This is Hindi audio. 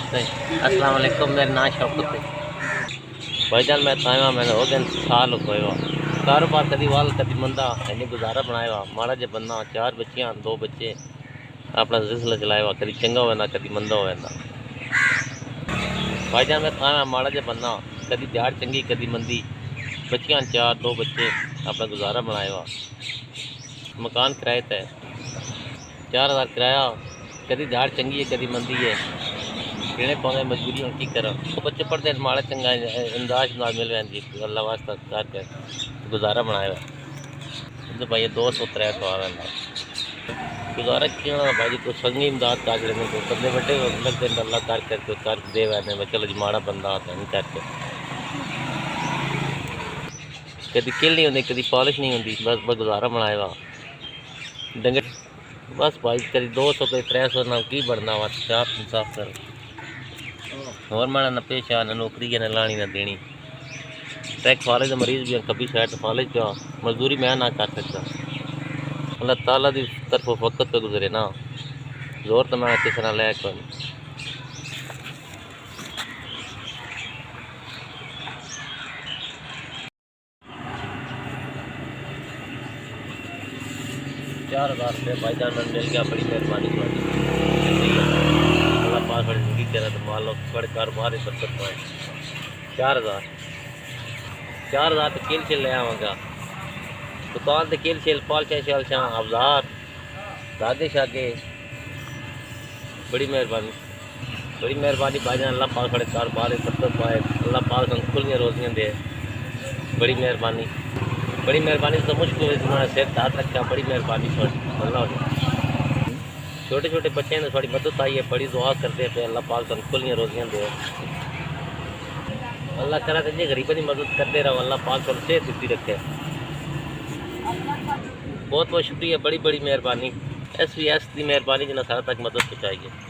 अस्सलाम वालेकुम, मेरा नाम शौकत है भाईजान। मैं ताया मैंने हो गए साल हुए वा कारोबार कभी वाल कभी मंदा इन्हें गुजारा बनाया वा माड़ा जे बंदा 4 बच्चियां 2 बच्चे अपना सिलसिला चलाया वा कभी चंगा होना कभी मंदा होना। भाईजान मैं ताया माड़ा जे बंदा कभी दिहाड़ चंगी कभी मंदी बच्चियां 4 2 बच्चे अपना गुजारा बनाया वा। मकान किराए ते 4000 किराया कभी दिहाड़ चंगी है कभी मंदी है देने पाने मजबूरी की करा तो बच्चे पढ़ते माड़ा चंगा अंदाज ना मिल रहा जी अल्लाह वास्ता कर गुजारा बनाया तो भाई 200-300 आ रहा गुजारा क्यों भाई कोई संगी इमदाद कर रहे हैं बंदे बड़े लगते हैं अल्लाह कर दे वैसे चलो जी माड़ा बंदा आता नहीं करके कभी किल नहीं होती कभी पॉलिश नहीं होती बस गुजारा बनाया वा डंगर बस भाई कभी 200 कभी 300 ना की बढ़ना वा साफ इंसाफ कर और माना न पेशा न नौकरी न लानी न देनी टैक्स फालिज मरीज भी कभी शायद फालिज का मजदूरी मैं ना कर सकता अल्लाह ताला की तरफ वक्त पे गुजरे ना जोर तो मैं किसी ना लै कर 4000 रुपये भाईजान मन मिल गया बड़ी मेहरबानी अल्लाह पास बड़ी जिंदगी तेरा तो मान लो बड़े कारोबार ही बरकत पाए 4000 तो किल ले आवागा दुकान तो किल शेल पालशा शालशा अवजार दागे शागे बड़ी मेहरबानी भाईजान अल्लाह पाक बड़े कारोबार ही बरकत पाए अल्लाह पाक हम खुलियाँ रोजियाँ दे बड़ी मेहरबानी तो मुश्किल तुम्हारा सिर हाथ रखा बड़ी मेहरबानी अल्लाह छोटे छोटे बच्चे ने थोड़ी मदद आई है बड़ी दुआ करते पे अल्लाह पाक हम खुलियाँ रोजियाँ दे अल्लाह करा तो गरीबों की मदद करते रहो अल्लाह पाक को सेहत देती रखे बहुत शुक्रिया बड़ी मेहरबानी SVS की मेहरबानी जिन्हें सारा तक मदद पहुँचाई है।